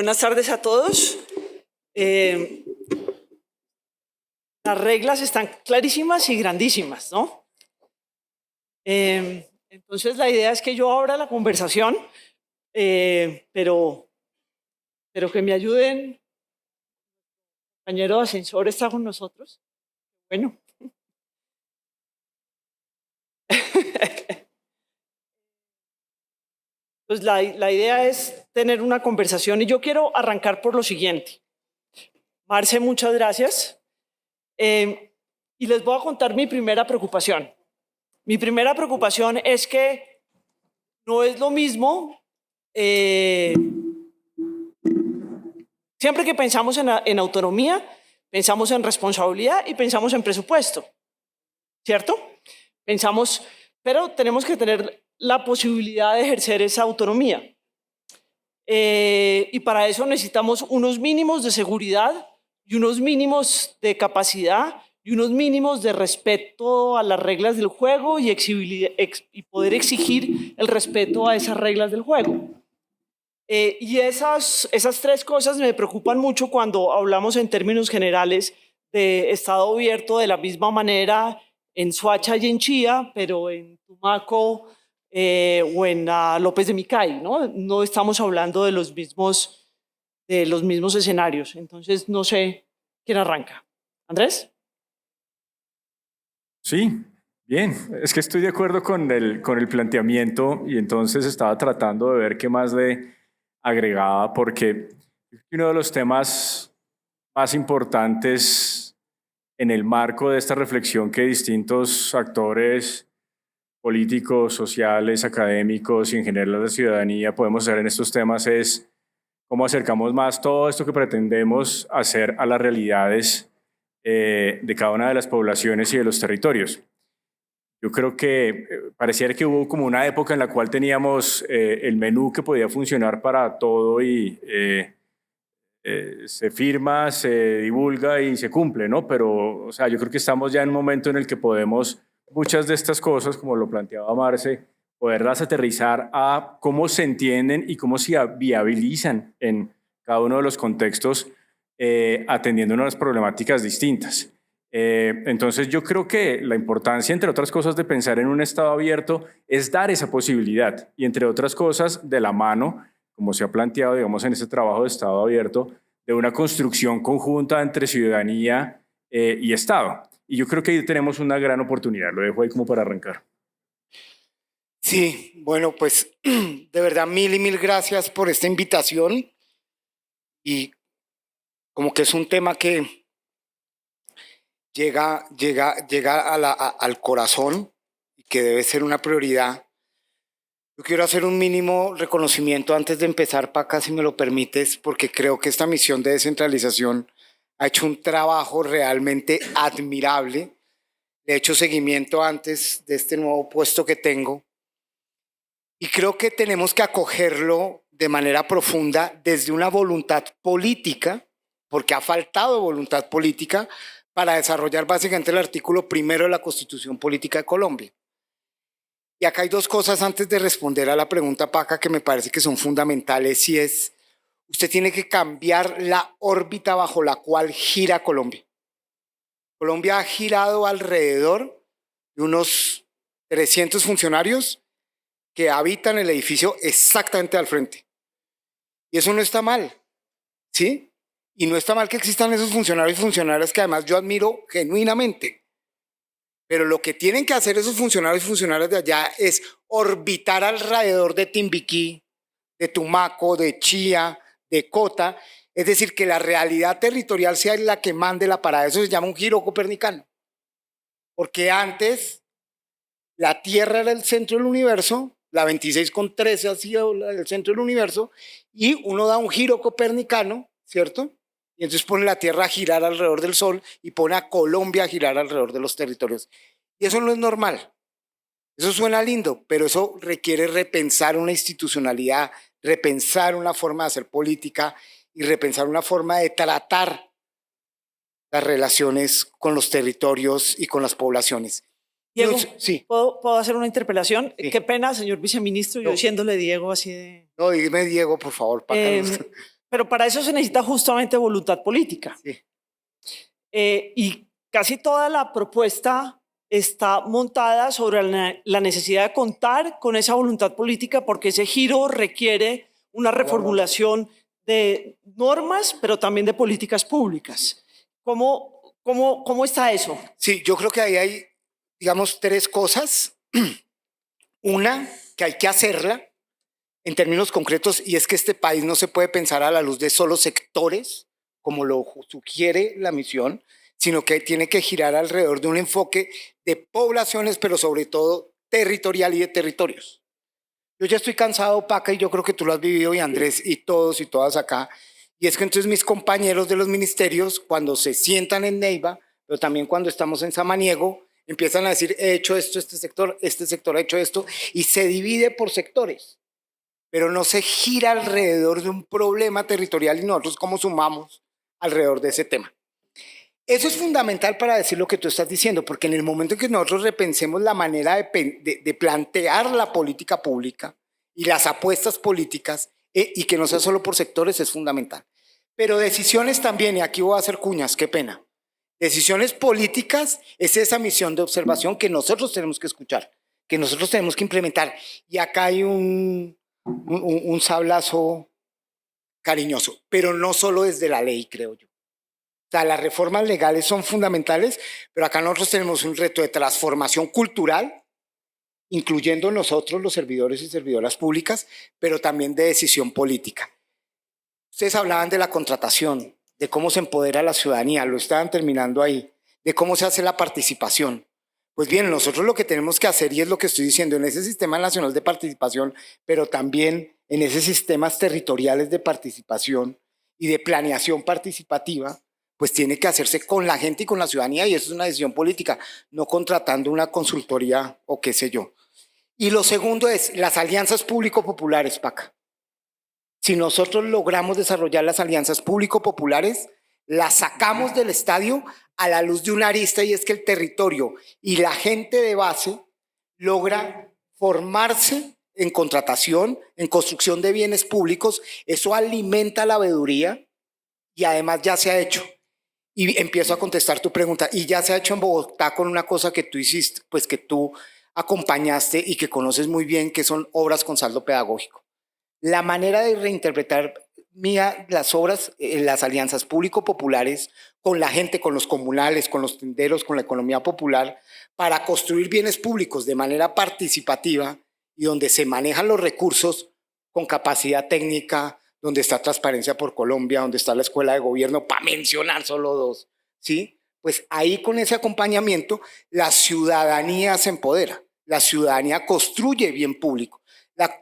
Buenas tardes a todos. Las reglas están clarísimas y grandísimas, ¿no? Entonces la idea es que yo abra la conversación, pero que me ayuden. El compañero de ascensor está con nosotros. Bueno. Pues la idea es tener una conversación y yo quiero arrancar por lo siguiente. Marce, muchas gracias. Y les voy a contar mi primera preocupación. Mi primera preocupación es que no es lo mismo. Siempre que pensamos en autonomía, pensamos en responsabilidad y pensamos en presupuesto, ¿cierto? Pensamos, pero tenemos que tener la posibilidad de ejercer esa autonomía. Y para eso necesitamos unos mínimos de seguridad y unos mínimos de capacidad y unos mínimos de respeto a las reglas del juego y poder exigir el respeto a esas reglas del juego. Y esas tres cosas me preocupan mucho cuando hablamos en términos generales de Estado abierto de la misma manera en Soacha y en Chía, pero en Tumaco o en López de Micay, ¿no? No estamos hablando de los mismos escenarios. Entonces, no sé quién arranca. ¿Andrés? Sí, bien. Es que estoy de acuerdo con el planteamiento y entonces estaba tratando de ver qué más le agregaba, porque uno de los temas más importantes en el marco de esta reflexión que distintos actores políticos, sociales, académicos y en general la ciudadanía podemos hacer en estos temas es cómo acercamos más todo esto que pretendemos hacer a las realidades de cada una de las poblaciones y de los territorios. Yo creo que pareciera que hubo como una época en la cual teníamos el menú que podía funcionar para todo y se firma, se divulga y se cumple, ¿no? Pero, o sea, yo creo que estamos ya en un momento en el que podemos muchas de estas cosas, como lo planteaba Marce, poderlas aterrizar a cómo se entienden y cómo se viabilizan en cada uno de los contextos, atendiendo unas problemáticas distintas. Entonces yo creo que la importancia, entre otras cosas, de pensar en un Estado abierto es dar esa posibilidad y, entre otras cosas, de la mano, como se ha planteado, digamos, en este trabajo de Estado abierto, de una construcción conjunta entre ciudadanía y Estado. Y yo creo que ahí tenemos una gran oportunidad. Lo dejo ahí como para arrancar. Sí, bueno, pues de verdad mil y mil gracias por esta invitación y como que es un tema que llega al corazón y que debe ser una prioridad. Yo quiero hacer un mínimo reconocimiento antes de empezar, Paca, si me lo permites, porque creo que esta misión de descentralización ha hecho un trabajo realmente admirable. Le he hecho seguimiento antes de este nuevo puesto que tengo. Y creo que tenemos que acogerlo de manera profunda desde una voluntad política, porque ha faltado voluntad política para desarrollar básicamente el artículo primero de la Constitución Política de Colombia. Y acá hay dos cosas antes de responder a la pregunta, Paca, que me parece que son fundamentales, y es, usted tiene que cambiar la órbita bajo la cual gira Colombia. Colombia ha girado alrededor de unos 300 funcionarios que habitan el edificio exactamente al frente. Y eso no está mal, ¿sí? Y no está mal que existan esos funcionarios y funcionarias que además yo admiro genuinamente. Pero lo que tienen que hacer esos funcionarios y funcionarias de allá es orbitar alrededor de Timbiquí, de Tumaco, de Chía, de Cota. Es decir, que la realidad territorial sea la que mande la parada. Eso se llama un giro copernicano. Porque antes la Tierra era el centro del universo, la 26,13 ha sido el centro del universo, y uno da un giro copernicano, ¿cierto? Y entonces pone la Tierra a girar alrededor del Sol y pone a Colombia a girar alrededor de los territorios. Y eso no es normal. Eso suena lindo, pero eso requiere repensar una institucionalidad, repensar una forma de hacer política y repensar una forma de tratar las relaciones con los territorios y con las poblaciones. Diego, sí. ¿puedo hacer una interpelación? Sí. Qué pena, señor viceministro, yo diciéndole Diego así de... No, dime Diego, por favor, Paca. Pero para eso se necesita justamente voluntad política. Sí. Y casi toda la propuesta está montada sobre la necesidad de contar con esa voluntad política, porque ese giro requiere una reformulación de normas, pero también de políticas públicas. ¿Cómo está eso? Sí, yo creo que ahí hay, digamos, tres cosas. Una, que hay que hacerla en términos concretos, y es que este país no se puede pensar a la luz de solo sectores, como lo sugiere la misión, sino que tiene que girar alrededor de un enfoque de poblaciones, pero sobre todo territorial y de territorios. Yo ya estoy cansado, Paca, y yo creo que tú lo has vivido, y Andrés, y todos y todas acá, y es que entonces mis compañeros de los ministerios, cuando se sientan en Neiva, pero también cuando estamos en Samaniego, empiezan a decir, he hecho esto, este sector ha hecho esto, y se divide por sectores, pero no se gira alrededor de un problema territorial, y nosotros cómo sumamos alrededor de ese tema. Eso es fundamental para decir lo que tú estás diciendo, porque en el momento en que nosotros repensemos la manera de plantear la política pública y las apuestas políticas, y que no sea solo por sectores, es fundamental. Pero decisiones también, y aquí voy a hacer cuñas, qué pena. Decisiones políticas es esa misión de observación que nosotros tenemos que escuchar, que nosotros tenemos que implementar. Y acá hay un sablazo cariñoso, pero no solo desde la ley, creo yo. O sea, las reformas legales son fundamentales, pero acá nosotros tenemos un reto de transformación cultural, incluyendo nosotros los servidores y servidoras públicas, pero también de decisión política. Ustedes hablaban de la contratación, de cómo se empodera a la ciudadanía, lo estaban terminando ahí, de cómo se hace la participación. Pues bien, nosotros lo que tenemos que hacer, y es lo que estoy diciendo, en ese sistema nacional de participación, pero también en esos sistemas territoriales de participación y de planeación participativa, pues tiene que hacerse con la gente y con la ciudadanía, y eso es una decisión política, no contratando una consultoría o qué sé yo. Y lo segundo es las alianzas público-populares, Paca. Si nosotros logramos desarrollar las alianzas público-populares, las sacamos del estadio a la luz de una arista, y es que el territorio y la gente de base logra formarse en contratación, en construcción de bienes públicos. Eso alimenta la veeduría, y además ya se ha hecho. Y empiezo a contestar tu pregunta, y ya se ha hecho en Bogotá con una cosa que tú hiciste, pues que tú acompañaste y que conoces muy bien, que son obras con saldo pedagógico. La manera de reinterpretar las obras, las alianzas público-populares con la gente, con los comunales, con los tenderos, con la economía popular, para construir bienes públicos de manera participativa y donde se manejan los recursos con capacidad técnica, donde está Transparencia por Colombia, donde está la Escuela de Gobierno, para mencionar solo dos, ¿sí? Pues ahí con ese acompañamiento la ciudadanía se empodera, la ciudadanía construye bien público.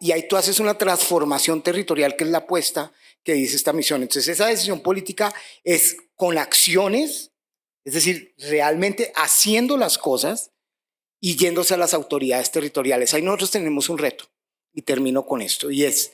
Y ahí tú haces una transformación territorial, que es la apuesta que dice esta misión. Entonces esa decisión política es con acciones, es decir, realmente haciendo las cosas y yéndose a las autoridades territoriales. Ahí nosotros tenemos un reto, y termino con esto, y es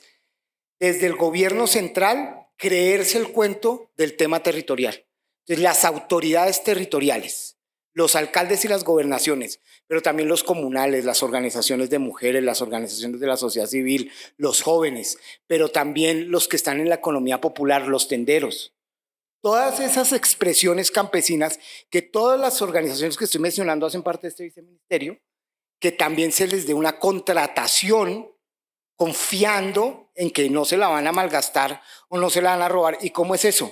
desde el gobierno central creerse el cuento del tema territorial. Entonces las autoridades territoriales, los alcaldes y las gobernaciones, pero también los comunales, las organizaciones de mujeres, las organizaciones de la sociedad civil, los jóvenes, pero también los que están en la economía popular, los tenderos. Todas esas expresiones campesinas que todas las organizaciones que estoy mencionando hacen parte de este viceministerio, que también se les dé una contratación confiando en que no se la van a malgastar o no se la van a robar. ¿Y cómo es eso?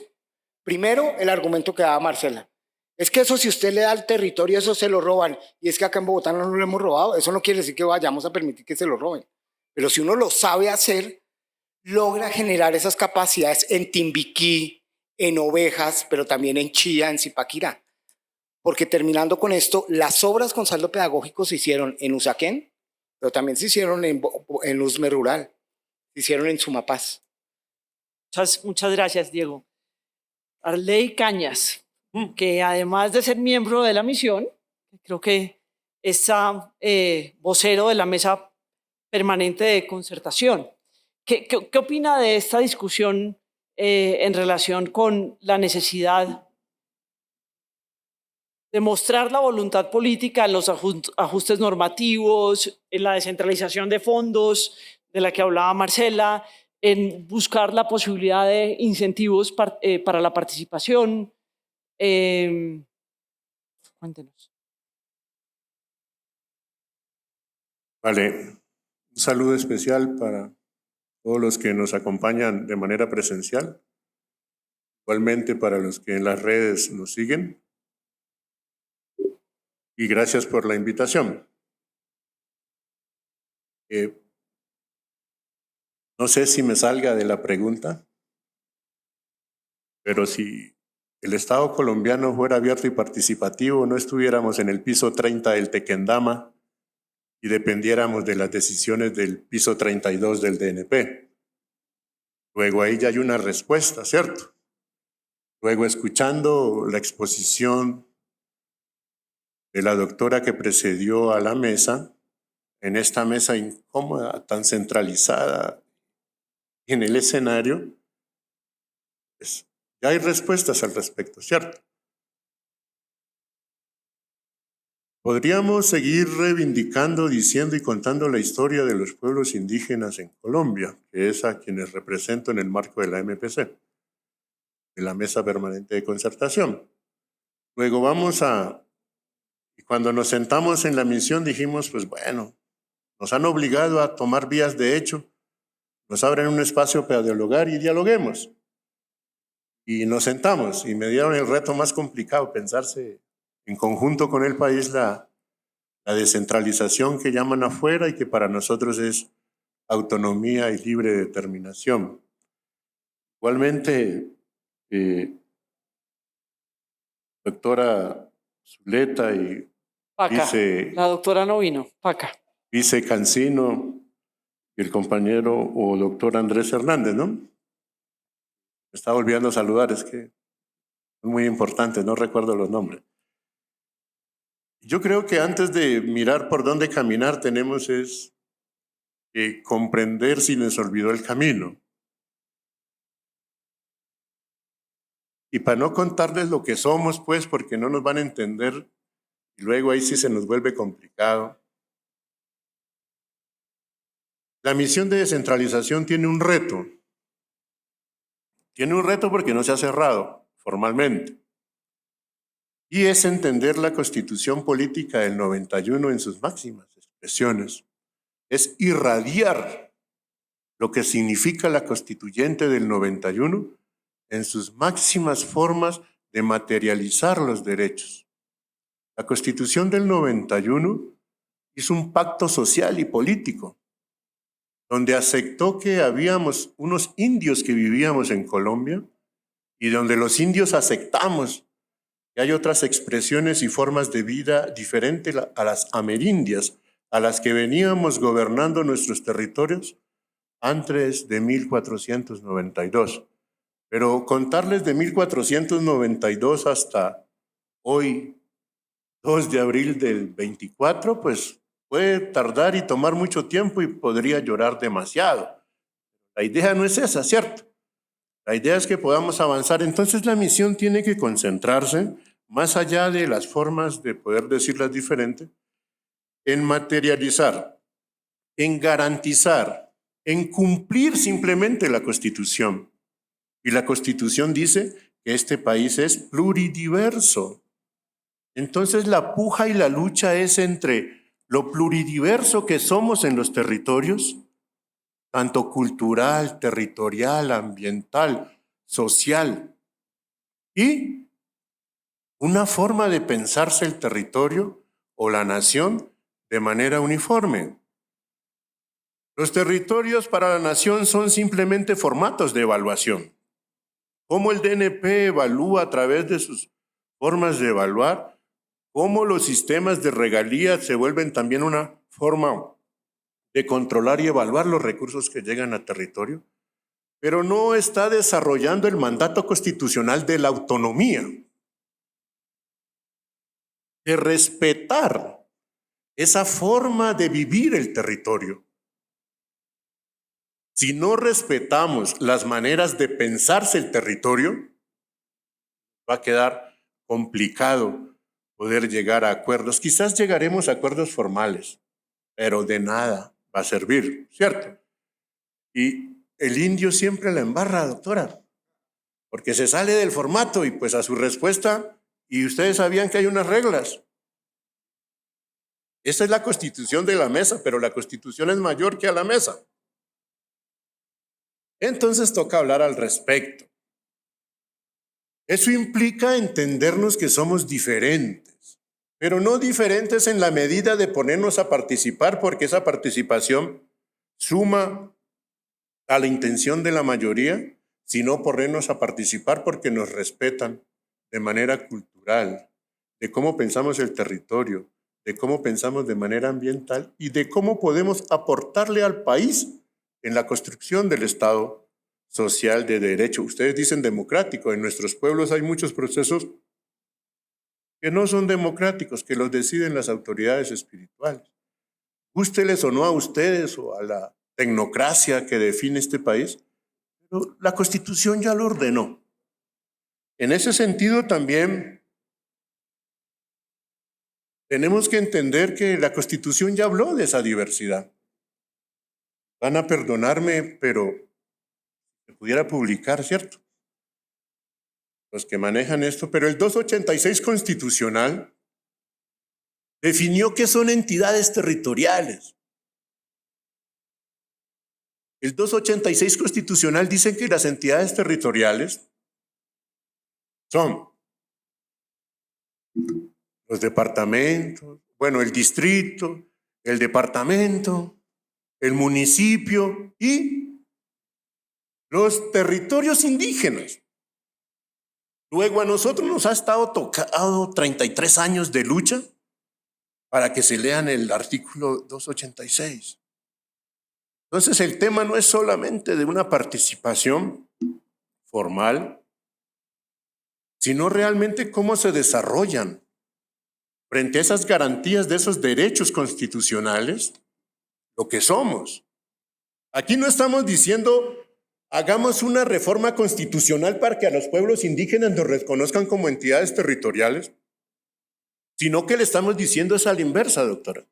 Primero, el argumento que daba Marcela. Es que eso, si usted le da al territorio, eso se lo roban. Y es que acá en Bogotá no lo hemos robado. Eso no quiere decir que vayamos a permitir que se lo roben. Pero si uno lo sabe hacer, logra generar esas capacidades en Timbiquí, en Ovejas, pero también en Chía, en Zipaquirá. Porque terminando con esto, las obras con saldo pedagógico se hicieron en Usaquén, pero también se hicieron en Usme Rural, se hicieron en Sumapaz. Muchas gracias, Diego. Arley Cañas, que además de ser miembro de la misión, creo que es vocero de la mesa permanente de concertación. ¿Qué opina de esta discusión en relación con la necesidad de mostrar la voluntad política en los ajustes normativos, en la descentralización de fondos de la que hablaba Marcela, en buscar la posibilidad de incentivos para la participación. Cuéntenos. Vale, un saludo especial para todos los que nos acompañan de manera presencial, igualmente para los que en las redes nos siguen, y gracias por la invitación. No sé si me salga de la pregunta, pero si el Estado colombiano fuera abierto y participativo, no estuviéramos en el piso 30 del Tequendama y dependiéramos de las decisiones del piso 32 del DNP. Luego ahí ya hay una respuesta, ¿cierto? Luego, escuchando la exposición de la doctora que precedió a la mesa, en esta mesa incómoda, tan centralizada en el escenario, pues ya hay respuestas al respecto, ¿cierto? Podríamos seguir reivindicando, diciendo y contando la historia de los pueblos indígenas en Colombia, que es a quienes represento en el marco de la MPC, de la Mesa Permanente de Concertación. Luego y cuando nos sentamos en la misión dijimos, pues bueno, nos han obligado a tomar vías de hecho, nos abren un espacio para dialogar y dialoguemos. Y nos sentamos y me dieron el reto más complicado, pensarse en conjunto con el país la descentralización que llaman afuera y que para nosotros es autonomía y libre determinación. Igualmente, doctora Zuleta y Paca, la doctora no vino, Paca. Vice Cancino y el compañero o doctor Andrés Hernández, ¿no? Me estaba olvidando saludar, es que son muy importantes, no recuerdo los nombres. Yo creo que antes de mirar por dónde caminar tenemos que comprender si nos olvidó el camino. Y para no contarles lo que somos, pues, porque no nos van a entender, y luego ahí sí se nos vuelve complicado. La misión de descentralización tiene un reto. Tiene un reto porque no se ha cerrado formalmente. Y es entender la Constitución Política del 91 en sus máximas expresiones. Es irradiar lo que significa la Constituyente del 91 en sus máximas formas de materializar los derechos. La Constitución del 91 hizo un pacto social y político, donde aceptó que habíamos unos indios que vivíamos en Colombia y donde los indios aceptamos que hay otras expresiones y formas de vida diferentes a las amerindias, a las que veníamos gobernando nuestros territorios antes de 1492. Pero contarles de 1492 hasta hoy, 2 de abril del 24, pues puede tardar y tomar mucho tiempo y podría llorar demasiado. La idea no es esa, ¿cierto? La idea es que podamos avanzar. Entonces la misión tiene que concentrarse, más allá de las formas de poder decirlas diferentes, en materializar, en garantizar, en cumplir simplemente la Constitución. Y la Constitución dice que este país es pluridiverso. Entonces la puja y la lucha es entre lo pluridiverso que somos en los territorios, tanto cultural, territorial, ambiental, social, y una forma de pensarse el territorio o la nación de manera uniforme. Los territorios para la nación son simplemente formatos de evaluación. Cómo el DNP evalúa a través de sus formas de evaluar, cómo los sistemas de regalías se vuelven también una forma de controlar y evaluar los recursos que llegan al territorio, pero no está desarrollando el mandato constitucional de la autonomía, de respetar esa forma de vivir el territorio. Si no respetamos las maneras de pensarse el territorio, va a quedar complicado poder llegar a acuerdos. Quizás llegaremos a acuerdos formales, pero de nada va a servir, ¿cierto? Y el indio siempre la embarra, doctora, porque se sale del formato y pues a su respuesta, y ustedes sabían que hay unas reglas. Esta es la constitución de la mesa, pero la constitución es mayor que a la mesa. Entonces toca hablar al respecto. Eso implica entendernos que somos diferentes, pero no diferentes en la medida de ponernos a participar, porque esa participación suma a la intención de la mayoría, sino ponernos a participar porque nos respetan de manera cultural, de cómo pensamos el territorio, de cómo pensamos de manera ambiental y de cómo podemos aportarle al país en la construcción del Estado social de derecho. Ustedes dicen democrático, en nuestros pueblos hay muchos procesos que no son democráticos, que los deciden las autoridades espirituales. Gústeles o no a ustedes o a la tecnocracia que define este país, pero la Constitución ya lo ordenó. En ese sentido también tenemos que entender que la Constitución ya habló de esa diversidad. Van a perdonarme, pero se pudiera publicar, ¿cierto? Los que manejan esto, pero el 286 constitucional definió qué son entidades territoriales. El 286 constitucional dice que las entidades territoriales son los departamentos, bueno, el distrito, el departamento, el municipio y los territorios indígenas. Luego a nosotros nos ha estado tocado 33 años de lucha para que se lean el artículo 286. Entonces el tema no es solamente de una participación formal, sino realmente cómo se desarrollan frente a esas garantías de esos derechos constitucionales, lo que somos. Aquí no estamos diciendo hagamos una reforma constitucional para que a los pueblos indígenas nos reconozcan como entidades territoriales, sino que le estamos diciendo es a la inversa, doctora.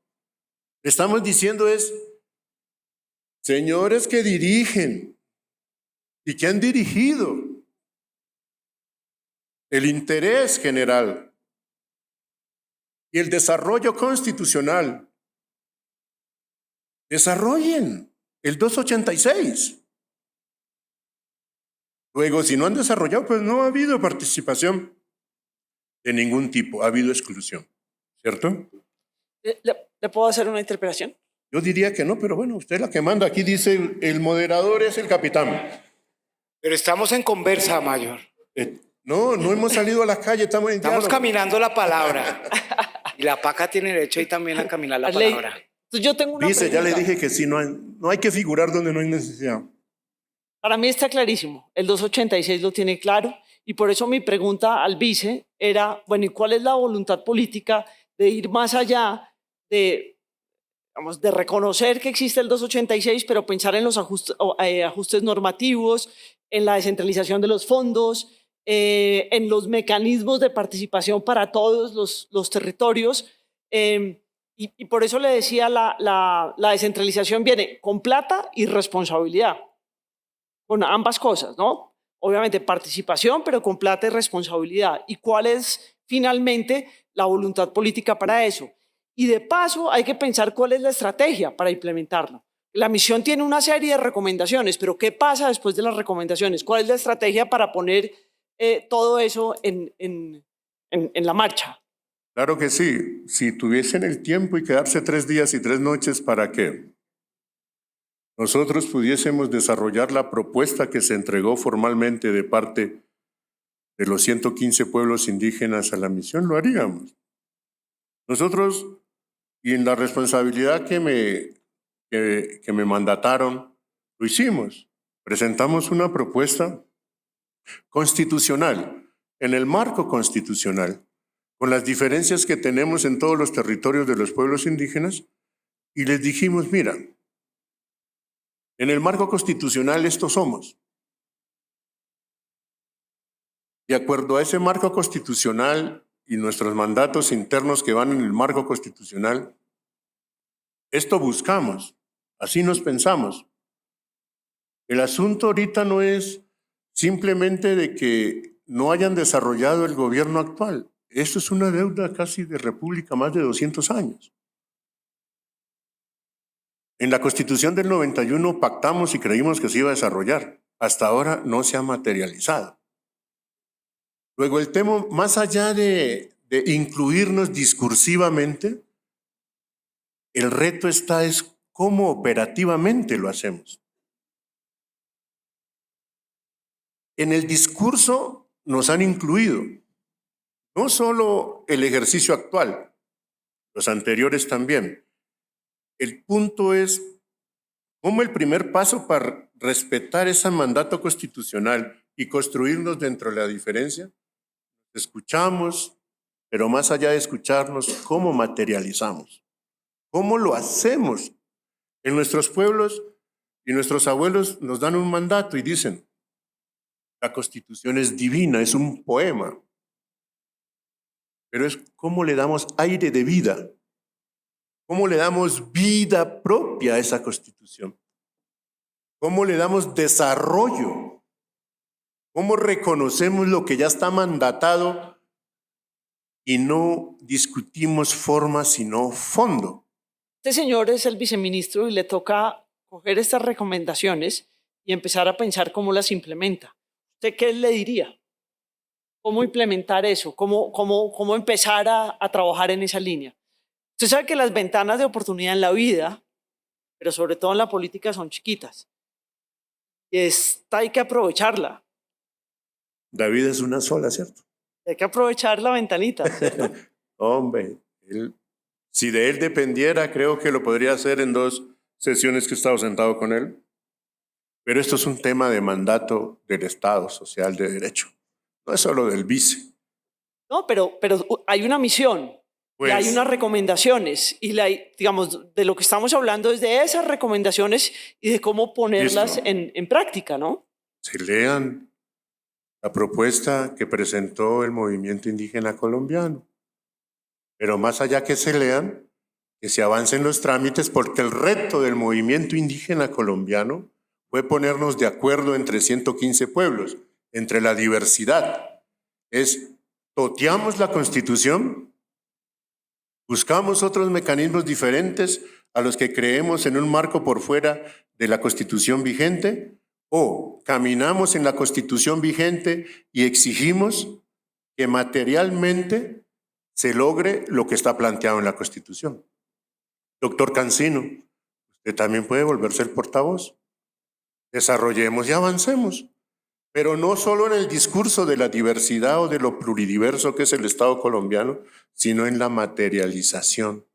Le estamos diciendo es, señores que dirigen y que han dirigido el interés general y el desarrollo constitucional, desarrollen el 286. Luego, si no han desarrollado, pues no ha habido participación de ningún tipo, ha habido exclusión, ¿cierto? ¿Le puedo hacer una interpelación? Yo diría que no, pero bueno, usted es la que manda. Aquí dice, el moderador es el capitán. Pero estamos en conversa, mayor. No hemos salido a la calle, estamos en Estamos diálogo. caminando la palabra. Y la paca tiene derecho ahí también a caminar la Arley, palabra. entonces yo tengo una Dice, ya le pregunta. dije que sí, no hay que figurar donde no hay necesidad. Para mí está clarísimo, el 286 lo tiene claro y por eso mi pregunta al vice era, bueno, ¿y cuál es la voluntad política de ir más allá de, digamos, de reconocer que existe el 286, pero pensar en los ajustes normativos, en la descentralización de los fondos, en los mecanismos de participación para todos los territorios? Y por eso le decía, la descentralización viene con plata y responsabilidad. Con ambas cosas, ¿no? Obviamente participación, pero con plata y responsabilidad. ¿Y cuál es finalmente la voluntad política para eso? Y de paso hay que pensar cuál es la estrategia para implementarlo. La misión tiene una serie de recomendaciones, pero ¿qué pasa después de las recomendaciones? ¿Cuál es la estrategia para poner todo eso en la marcha? Claro que sí. Si tuviesen el tiempo y quedarse 3 días y 3 noches para que nosotros pudiésemos desarrollar la propuesta que se entregó formalmente de parte de los 115 pueblos indígenas a la misión, lo haríamos. Nosotros, y en la responsabilidad que me mandataron, lo hicimos. Presentamos una propuesta constitucional, en el marco constitucional, con las diferencias que tenemos en todos los territorios de los pueblos indígenas, y les dijimos, mira, en el marco constitucional estos somos. De acuerdo a ese marco constitucional y nuestros mandatos internos que van en el marco constitucional, esto buscamos, así nos pensamos. El asunto ahorita no es simplemente de que no hayan desarrollado el gobierno actual. Esto es una deuda casi de república, más de 200 años. En la Constitución del 91 pactamos y creímos que se iba a desarrollar. Hasta ahora no se ha materializado. Luego el tema, más allá de incluirnos discursivamente, el reto está es cómo operativamente lo hacemos. En el discurso nos han incluido no solo el ejercicio actual, los anteriores también. El punto es cómo el primer paso para respetar ese mandato constitucional y construirnos dentro de la diferencia, escuchamos, pero más allá de escucharnos, ¿cómo materializamos? ¿Cómo lo hacemos? En nuestros pueblos y nuestros abuelos nos dan un mandato y dicen, la Constitución es divina, es un poema, pero es cómo le damos aire de vida, cómo le damos vida propia a esa Constitución, cómo le damos desarrollo, cómo reconocemos lo que ya está mandatado y no discutimos forma sino fondo. Este señor es el viceministro y le toca coger estas recomendaciones y empezar a pensar cómo las implementa. ¿Usted qué le diría? ¿Cómo implementar eso? ¿Cómo empezar a trabajar en esa línea? Usted sabe que las ventanas de oportunidad en la vida, pero sobre todo en la política, son chiquitas. Y esta hay que aprovecharla. La vida es una sola, ¿cierto? Hay que aprovechar la ventanita, ¿cierto? Hombre, si de él dependiera, creo que lo podría hacer en 2 sesiones que he estado sentado con él. Pero esto es un tema de mandato del Estado social de derecho. No es solo del vice. No, pero hay una misión y hay unas recomendaciones. Y digamos, de lo que estamos hablando es de esas recomendaciones y de cómo ponerlas en práctica, ¿no? Si lean la propuesta que presentó el movimiento indígena colombiano. Pero más allá que se lean, que se avancen los trámites, porque el reto del movimiento indígena colombiano fue ponernos de acuerdo entre 115 pueblos, entre la diversidad. Toteamos la Constitución, buscamos otros mecanismos diferentes a los que creemos en un marco por fuera de la Constitución vigente, o caminamos en la Constitución vigente y exigimos que materialmente se logre lo que está planteado en la Constitución. Doctor Cancino, usted también puede volverse el portavoz. Desarrollemos y avancemos, pero no solo en el discurso de la diversidad o de lo pluridiverso que es el Estado colombiano, sino en la materialización.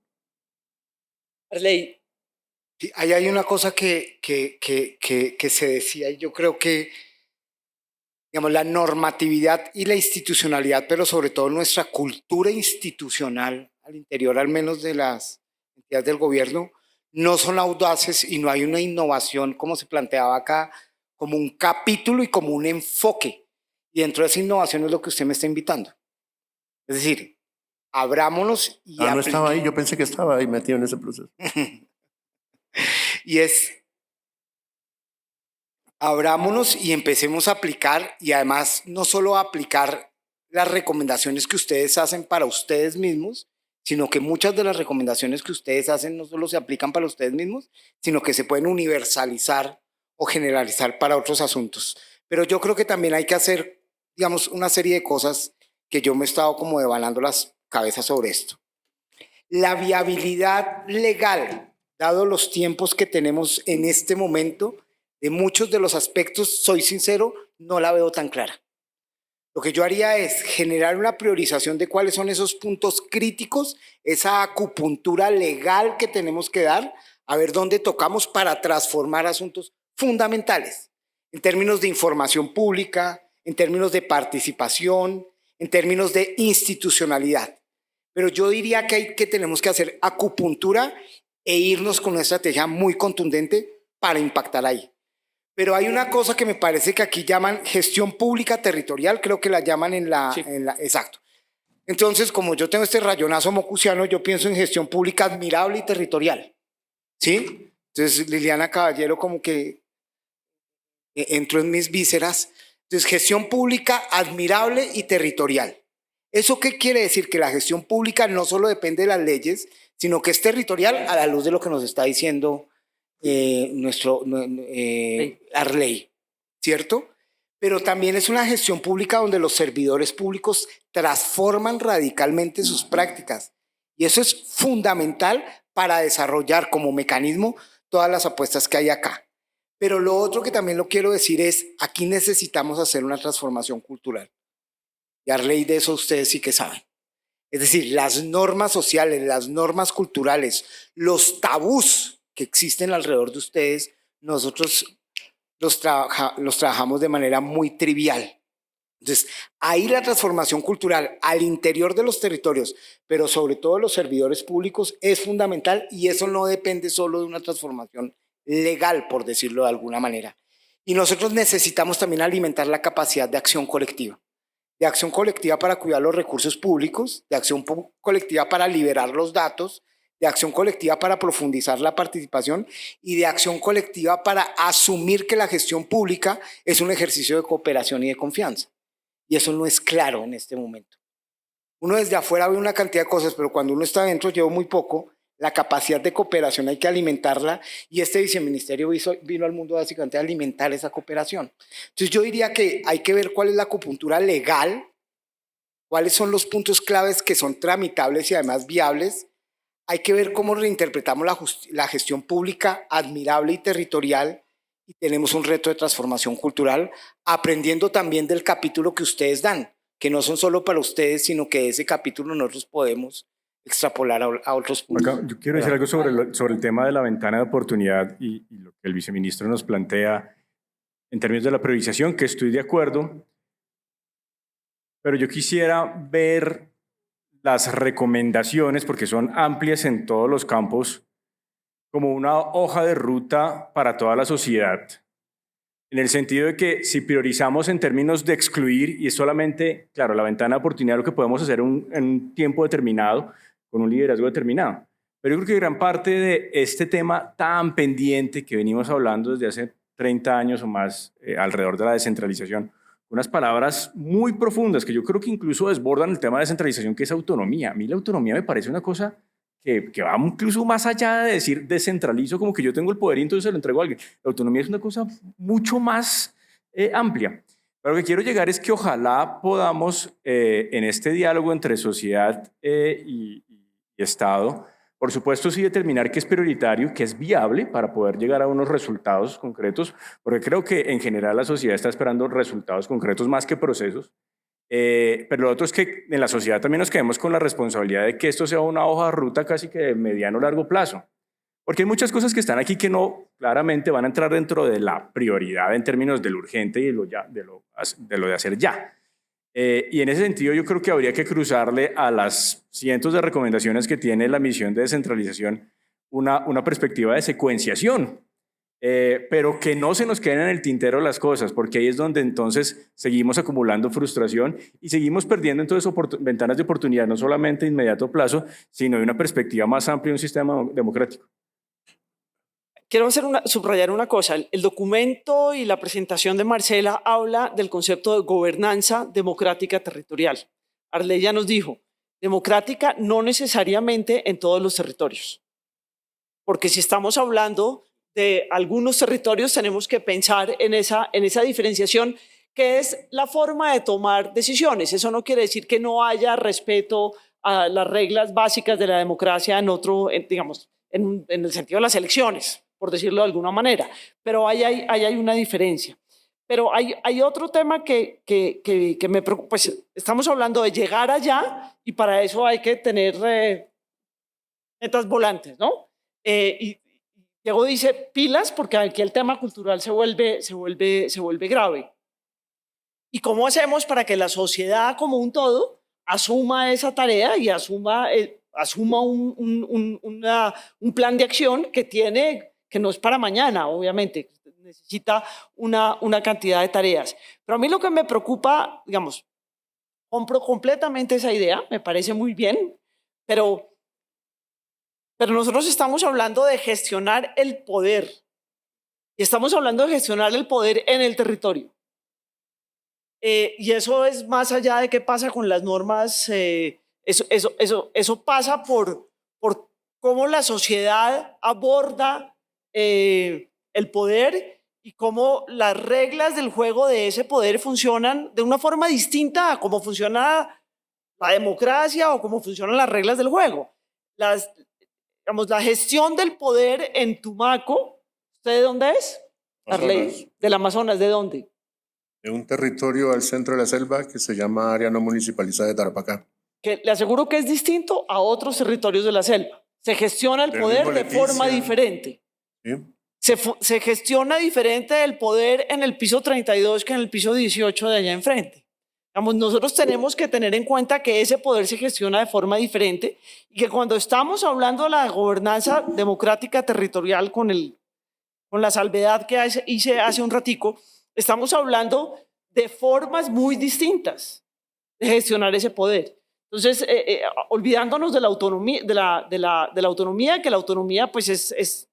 Arley. Sí, ahí hay una cosa que se decía y yo creo que, digamos, la normatividad y la institucionalidad, pero sobre todo nuestra cultura institucional al interior al menos de las entidades del gobierno, no son audaces y no hay una innovación como se planteaba acá, como un capítulo y como un enfoque. Y dentro de esa innovación es lo que usted me está invitando. Es decir, abrámonos y no estaba ahí, yo pensé que estaba ahí metido en ese proceso. Y abrámonos y empecemos a aplicar, y además no solo a aplicar las recomendaciones que ustedes hacen para ustedes mismos, sino que muchas de las recomendaciones que ustedes hacen no solo se aplican para ustedes mismos, sino que se pueden universalizar o generalizar para otros asuntos. Pero yo creo que también hay que hacer, digamos, una serie de cosas que yo me he estado como devanando las cabezas sobre esto. La viabilidad legal, dado los tiempos que tenemos en este momento, de muchos de los aspectos, soy sincero, no la veo tan clara. Lo que yo haría es generar una priorización de cuáles son esos puntos críticos, esa acupuntura legal que tenemos que dar, a ver dónde tocamos para transformar asuntos fundamentales, en términos de información pública, en términos de participación, en términos de institucionalidad. Pero yo diría que tenemos que hacer acupuntura e irnos con una estrategia muy contundente para impactar ahí. Pero hay una cosa que me parece que aquí llaman gestión pública territorial, creo que la llaman Sí. exacto. Entonces, como yo tengo este rayonazo mocusiano, yo pienso en gestión pública admirable y territorial, ¿sí? Entonces, Liliana Caballero como que entró en mis vísceras. Entonces, gestión pública admirable y territorial. ¿Eso qué quiere decir? Que la gestión pública no solo depende de las leyes, sino que es territorial a la luz de lo que nos está diciendo Arley, ¿cierto? Pero también es una gestión pública donde los servidores públicos transforman radicalmente sus prácticas. Y eso es fundamental para desarrollar como mecanismo todas las apuestas que hay acá. Pero lo otro que también lo quiero decir es, aquí necesitamos hacer una transformación cultural. Y Arley, de eso ustedes sí que saben. Es decir, las normas sociales, las normas culturales, los tabús que existen alrededor de ustedes, nosotros los trabajamos de manera muy trivial. Entonces, ahí la transformación cultural al interior de los territorios, pero sobre todo los servidores públicos, es fundamental y eso no depende solo de una transformación legal, por decirlo de alguna manera. Y nosotros necesitamos también alimentar la capacidad de acción colectiva. De acción colectiva para cuidar los recursos públicos, de acción colectiva para liberar los datos, de acción colectiva para profundizar la participación y de acción colectiva para asumir que la gestión pública es un ejercicio de cooperación y de confianza. Y eso no es claro en este momento. Uno desde afuera ve una cantidad de cosas, pero cuando uno está adentro, llevo muy poco, la capacidad de cooperación hay que alimentarla y este viceministerio vino al mundo básicamente a alimentar esa cooperación. Entonces yo diría que hay que ver cuál es la acupuntura legal, cuáles son los puntos claves que son tramitables y además viables. Hay que ver cómo reinterpretamos la gestión pública admirable y territorial y tenemos un reto de transformación cultural, aprendiendo también del capítulo que ustedes dan, que no son solo para ustedes, sino que ese capítulo nosotros podemos extrapolar a otros puntos. Acá, yo quiero decir algo sobre el tema de la ventana de oportunidad y lo que el viceministro nos plantea en términos de la priorización, que estoy de acuerdo, pero yo quisiera ver las recomendaciones, porque son amplias en todos los campos, como una hoja de ruta para toda la sociedad, en el sentido de que si priorizamos en términos de excluir, y es solamente, claro, la ventana de oportunidad lo que podemos hacer en un tiempo determinado, con un liderazgo determinado. Pero yo creo que gran parte de este tema tan pendiente que venimos hablando desde hace 30 años o más alrededor de la descentralización, unas palabras muy profundas que yo creo que incluso desbordan el tema de descentralización, que es autonomía. A mí la autonomía me parece una cosa que va incluso más allá de decir descentralizo, como que yo tengo el poder y entonces se lo entrego a alguien. La autonomía es una cosa mucho más amplia. Pero lo que quiero llegar es que ojalá podamos, en este diálogo entre sociedad y Estado, por supuesto sí determinar qué es prioritario, qué es viable para poder llegar a unos resultados concretos, porque creo que en general la sociedad está esperando resultados concretos más que procesos. Pero lo otro es que en la sociedad también nos quedemos con la responsabilidad de que esto sea una hoja de ruta casi que de mediano o largo plazo. Porque hay muchas cosas que están aquí que no claramente van a entrar dentro de la prioridad en términos de lo urgente y de lo de hacer ya. Y en ese sentido yo creo que habría que cruzarle a las cientos de recomendaciones que tiene la misión de descentralización una perspectiva de secuenciación, pero que no se nos queden en el tintero las cosas, porque ahí es donde entonces seguimos acumulando frustración y seguimos perdiendo entonces ventanas de oportunidad, no solamente de inmediato plazo, sino de una perspectiva más amplia de un sistema democrático. Quiero subrayar una cosa. El documento y la presentación de Marcela habla del concepto de gobernanza democrática territorial. Arley ya nos dijo, democrática no necesariamente en todos los territorios. Porque si estamos hablando de algunos territorios, tenemos que pensar en esa diferenciación, que es la forma de tomar decisiones. Eso no quiere decir que no haya respeto a las reglas básicas de la democracia en el sentido de las elecciones, por decirlo de alguna manera, pero ahí hay una diferencia. Pero hay otro tema que me preocupa. Pues estamos hablando de llegar allá y para eso hay que tener metas volantes, ¿no? Y Diego dice pilas porque aquí el tema cultural se vuelve grave. ¿Y cómo hacemos para que la sociedad como un todo asuma esa tarea y asuma un plan de acción que no es para mañana, obviamente, necesita una cantidad de tareas? Pero a mí lo que me preocupa, compro completamente esa idea, me parece muy bien, pero nosotros estamos hablando de gestionar el poder Y estamos hablando de gestionar el poder en el territorio. Y eso es más allá de qué pasa con las normas, eso pasa por cómo la sociedad aborda el poder y cómo las reglas del juego de ese poder funcionan de una forma distinta a cómo funciona la democracia o cómo funcionan las reglas del juego. Digamos, la gestión del poder en Tumaco, ¿usted de dónde es? Arley, del Amazonas, ¿de dónde? De un territorio al centro de la selva que se llama Área No Municipalizada de Tarapacá. Que le aseguro que es distinto a otros territorios de la selva. Se gestiona el Del poder mismo de forma Leticia. diferente. ¿Sí? Se gestiona diferente el poder en el piso 32 que en el piso 18 de allá enfrente. Digamos, nosotros tenemos que tener en cuenta que ese poder se gestiona de forma diferente y que cuando estamos hablando de la gobernanza democrática territorial con la salvedad que hice hace un ratico, estamos hablando de formas muy distintas de gestionar ese poder. Entonces, olvidándonos de la autonomía, de la autonomía, que la autonomía pues es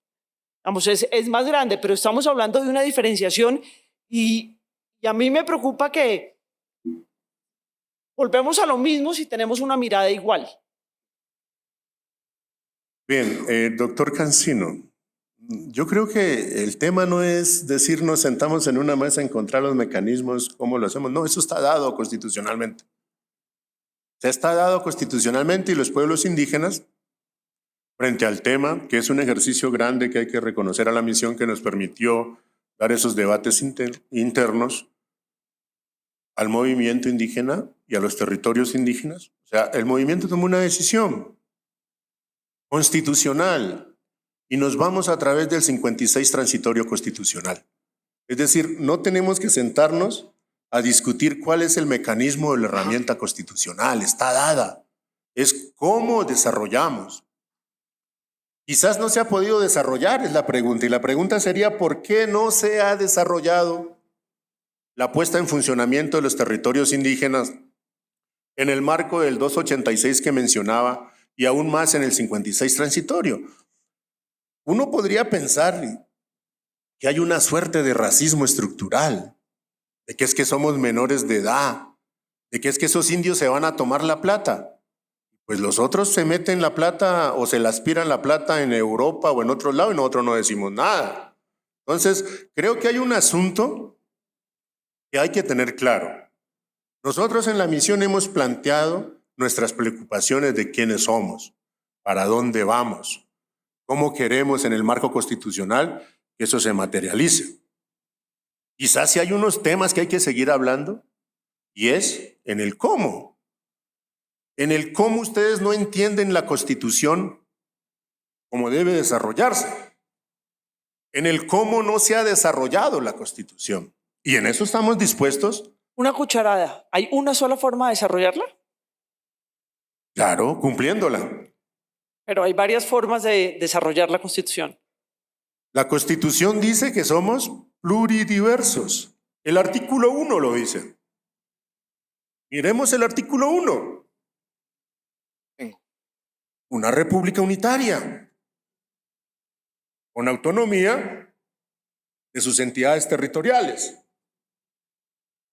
más grande, pero estamos hablando de una diferenciación y a mí me preocupa que volvemos a lo mismo si tenemos una mirada igual. Bien, doctor Cancino, yo creo que el tema no es decir nos sentamos en una mesa a encontrar los mecanismos, cómo lo hacemos. No, eso está dado constitucionalmente. Se está dado constitucionalmente y los pueblos indígenas, frente al tema, que es un ejercicio grande que hay que reconocer a la misión que nos permitió dar esos debates internos al movimiento indígena y a los territorios indígenas. O sea, el movimiento tomó una decisión constitucional y nos vamos a través del 56 transitorio constitucional. Es decir, no tenemos que sentarnos a discutir cuál es el mecanismo de la herramienta constitucional, está dada. Es cómo desarrollamos. Quizás no se ha podido desarrollar, es la pregunta, y la pregunta sería ¿por qué no se ha desarrollado la puesta en funcionamiento de los territorios indígenas en el marco del 286 que mencionaba y aún más en el 56 transitorio? Uno podría pensar que hay una suerte de racismo estructural, de que es que somos menores de edad, de que es que esos indios se van a tomar la plata. Pues los otros se meten la plata o se la aspiran la plata en Europa o en otro lado y nosotros no decimos nada. Entonces, creo que hay un asunto que hay que tener claro. Nosotros en la misión hemos planteado nuestras preocupaciones de quiénes somos, para dónde vamos, cómo queremos en el marco constitucional que eso se materialice. Quizás si hay unos temas que hay que seguir hablando y es en el cómo. En el cómo ustedes no entienden la Constitución como debe desarrollarse. En el cómo no se ha desarrollado la Constitución. Y en eso estamos dispuestos. Una cucharada, ¿hay una sola forma de desarrollarla? Claro, cumpliéndola. Pero hay varias formas de desarrollar la Constitución. La Constitución dice que somos pluridiversos. El artículo 1 lo dice. Miremos el artículo 1. Una república unitaria, con autonomía de sus entidades territoriales.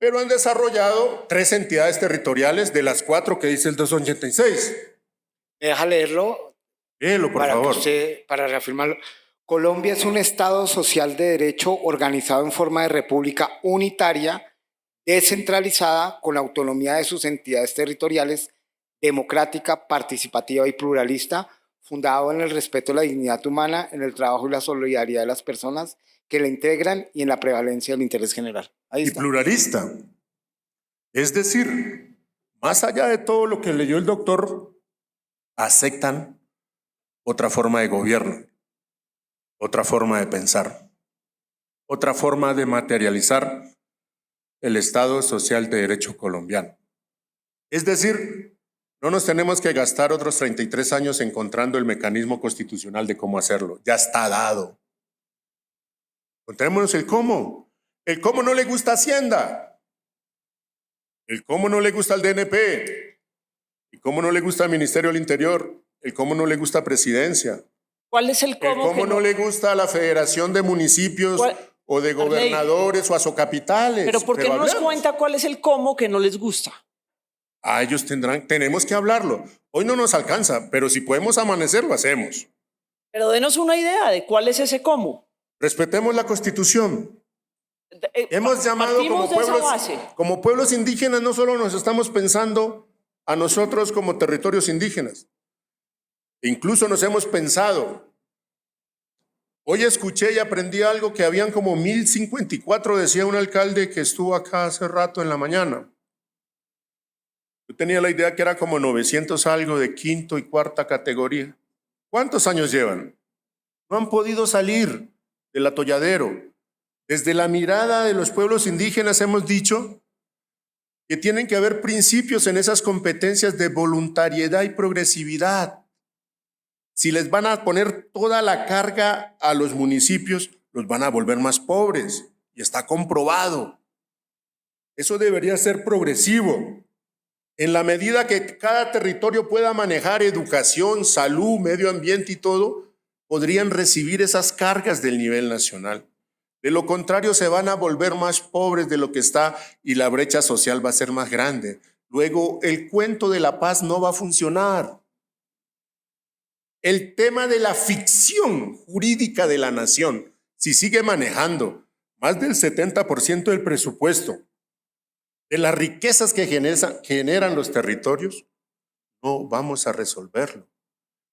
Pero han desarrollado 3 entidades territoriales de las 4 que dice el 286. ¿Me deja leerlo? Léelo, por favor. Para reafirmarlo. Colombia es un Estado social de derecho organizado en forma de república unitaria, descentralizada, con la autonomía de sus entidades territoriales, democrática, participativa y pluralista, fundado en el respeto a la dignidad humana, en el trabajo y la solidaridad de las personas que la integran y en la prevalencia del interés general. Ahí Y está. pluralista. Es decir, más allá de todo lo que leyó el doctor, aceptan otra forma de gobierno, otra forma de pensar, otra forma de materializar el Estado social de derecho colombiano. Es decir, no nos tenemos que gastar otros 33 años encontrando el mecanismo constitucional de cómo hacerlo. Ya está dado. Encontrémonos el cómo. El cómo no le gusta Hacienda. El cómo no le gusta al DNP. El cómo no le gusta al Ministerio del Interior. El cómo no le gusta Presidencia. ¿Cuál es el cómo? ¿Cómo no le gusta a la Federación de Municipios ¿Cuál? o de gobernadores o a socapitales? Pero ¿por qué no nos hablemos. cuenta cuál es el cómo que no les gusta? A ellos tenemos que hablarlo. Hoy no nos alcanza, pero si podemos amanecer, lo hacemos. Pero denos una idea de cuál es ese cómo. Respetemos la Constitución. Hemos llamado Partimos de esa base. como pueblos indígenas, no solo nos estamos pensando a nosotros como territorios indígenas, incluso nos hemos pensado. Hoy escuché y aprendí algo que habían como 1054, decía un alcalde que estuvo acá hace rato en la mañana. Yo tenía la idea que era como 900 algo de quinto y cuarta categoría. ¿Cuántos años llevan? No han podido salir del atolladero. Desde la mirada de los pueblos indígenas hemos dicho que tienen que haber principios en esas competencias de voluntariedad y progresividad. Si les van a poner toda la carga a los municipios, los van a volver más pobres, y está comprobado. Eso debería ser progresivo. En la medida que cada territorio pueda manejar educación, salud, medio ambiente y todo, podrían recibir esas cargas del nivel nacional. De lo contrario, se van a volver más pobres de lo que está y la brecha social va a ser más grande. Luego, el cuento de la paz no va a funcionar. El tema de la ficción jurídica de la nación, si sigue manejando más del 70% del presupuesto de las riquezas que generan los territorios, no vamos a resolverlo.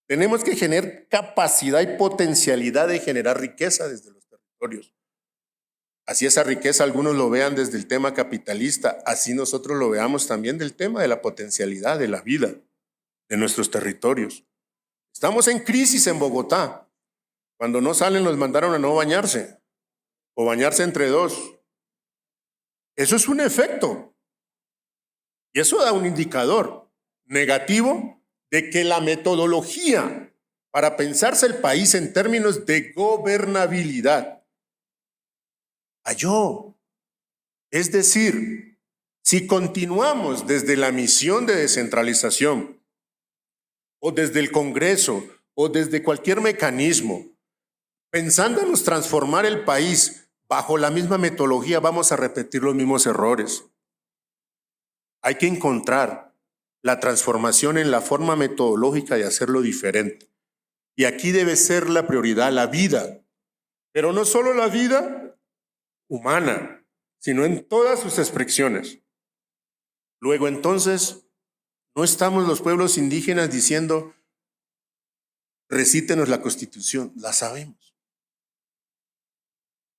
Tenemos que generar capacidad y potencialidad de generar riqueza desde los territorios. Así esa riqueza algunos lo vean desde el tema capitalista, así nosotros lo veamos también del tema de la potencialidad de la vida de nuestros territorios. Estamos en crisis en Bogotá. Cuando no salen los mandaron a no bañarse o bañarse entre dos. Eso es un efecto y eso da un indicador negativo de que la metodología para pensarse el país en términos de gobernabilidad falló. Es decir, si continuamos desde la misión de descentralización o desde el Congreso o desde cualquier mecanismo, pensándonos transformar el país bajo la misma metodología, vamos a repetir los mismos errores. Hay que encontrar la transformación en la forma metodológica de hacerlo diferente. Y aquí debe ser la prioridad, la vida. Pero no solo la vida humana, sino en todas sus expresiones. Luego entonces, no estamos los pueblos indígenas diciendo, recítenos la Constitución, la sabemos.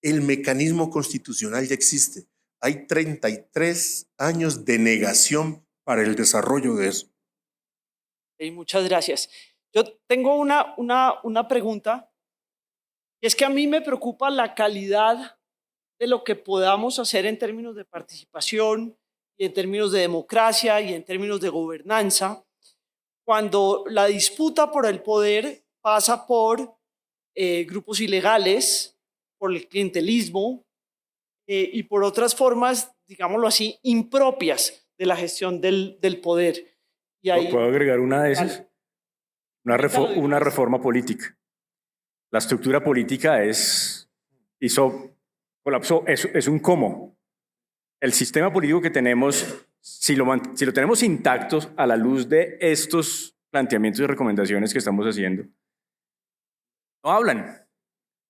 El mecanismo constitucional ya existe. Hay 33 años de negación para el desarrollo de eso. Muchas gracias. Yo tengo una pregunta, y es que a mí me preocupa la calidad de lo que podamos hacer en términos de participación y en términos de democracia y en términos de gobernanza, cuando la disputa por el poder pasa por grupos ilegales, por el clientelismo y por otras formas, digámoslo así, impropias de la gestión del poder. Y ahí, ¿puedo agregar una de esas? Una reforma política. La estructura política colapsó, es un cómo. El sistema político que tenemos, si lo tenemos intacto a la luz de estos planteamientos y recomendaciones que estamos haciendo, no hablan.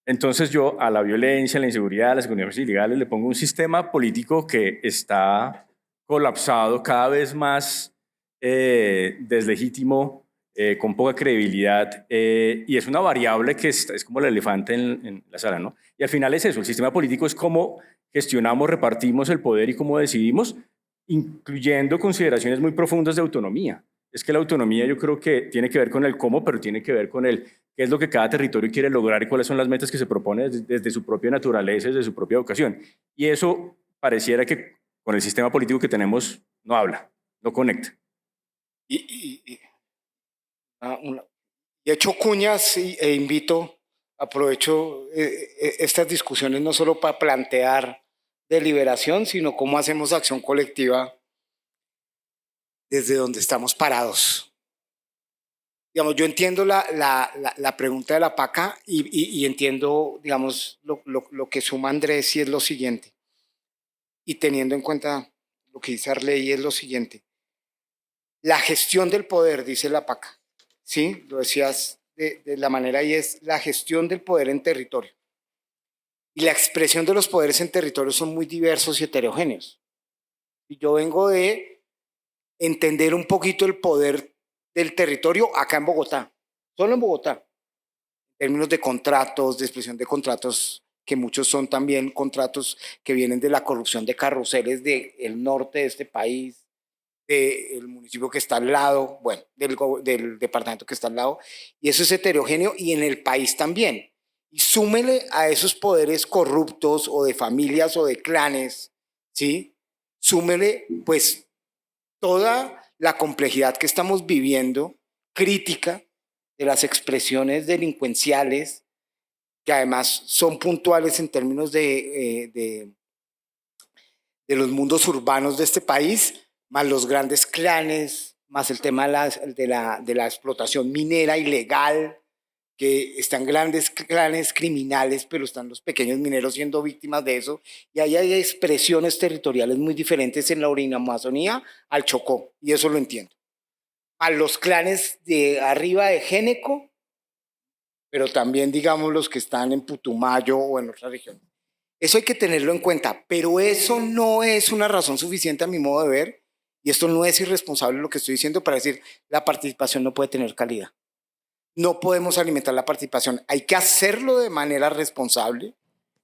Entonces yo a la violencia, a la inseguridad, a las comunidades ilegales le pongo un sistema político que está colapsado, cada vez más deslegítimo, con poca credibilidad, y es una variable que es como el elefante en la sala, ¿no? Y al final es eso, el sistema político es cómo gestionamos, repartimos el poder y cómo decidimos, incluyendo consideraciones muy profundas de autonomía. Es que la autonomía yo creo que tiene que ver con el cómo, pero tiene que ver con el qué es lo que cada territorio quiere lograr y cuáles son las metas que se propone desde su propia naturaleza, desde su propia educación. Y eso pareciera que con el sistema político que tenemos no habla, no conecta. Y echo cuñas e invito, aprovecho estas discusiones no solo para plantear deliberación, sino cómo hacemos acción colectiva desde donde estamos parados. digamos, yo entiendo la pregunta de la PACA y entiendo, digamos, lo que suma Andrés y es lo siguiente. Y teniendo en cuenta lo que dice Arley es lo siguiente. La gestión del poder, dice la PACA, ¿sí? Lo decías de la manera y es la gestión del poder en territorio. Y la expresión de los poderes en territorio son muy diversos y heterogéneos. Y yo vengo de entender un poquito el poder del territorio acá en Bogotá, solo en Bogotá, en términos de contratos, de expresión de contratos, que muchos son también contratos que vienen de la corrupción de carruseles del norte de este país, del municipio que está al lado, bueno, del departamento que está al lado, y eso es heterogéneo y en el país también. Y súmele a esos poderes corruptos o de familias o de clanes, ¿sí? Súmele pues toda la complejidad que estamos viviendo, crítica de las expresiones delincuenciales, que además son puntuales en términos de los mundos urbanos de este país, más los grandes clanes, más el tema de la explotación minera ilegal, que están grandes clanes criminales, pero están los pequeños mineros siendo víctimas de eso, y ahí hay expresiones territoriales muy diferentes en la Amazonía al Chocó, y eso lo entiendo. A los clanes de arriba de Géneco, pero también, digamos, los que están en Putumayo o en otras regiones. Eso hay que tenerlo en cuenta, pero eso no es una razón suficiente a mi modo de ver, y esto no es irresponsable lo que estoy diciendo para decir la participación no puede tener calidad. No podemos alimentar la participación, hay que hacerlo de manera responsable,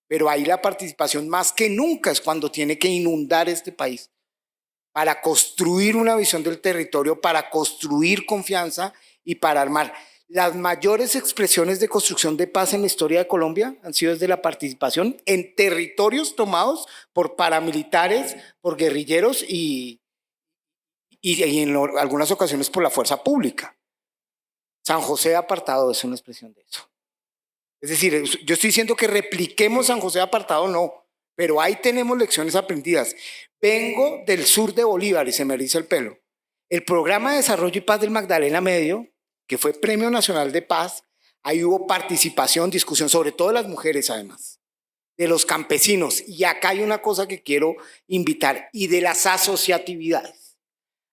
pero ahí la participación más que nunca es cuando tiene que inundar este país para construir una visión del territorio, para construir confianza y para armar. Las mayores expresiones de construcción de paz en la historia de Colombia han sido desde la participación en territorios tomados por paramilitares, por guerrilleros y en algunas ocasiones por la fuerza pública. San José de Apartado es una expresión de eso. Es decir, yo estoy diciendo que repliquemos San José de Apartado, no, pero ahí tenemos lecciones aprendidas. Vengo del sur de Bolívar y se me eriza el pelo. El Programa de Desarrollo y Paz del Magdalena Medio, que fue Premio Nacional de Paz, ahí hubo participación, discusión, sobre todo de las mujeres además, de los campesinos. Y acá hay una cosa que quiero invitar, y de las asociatividades.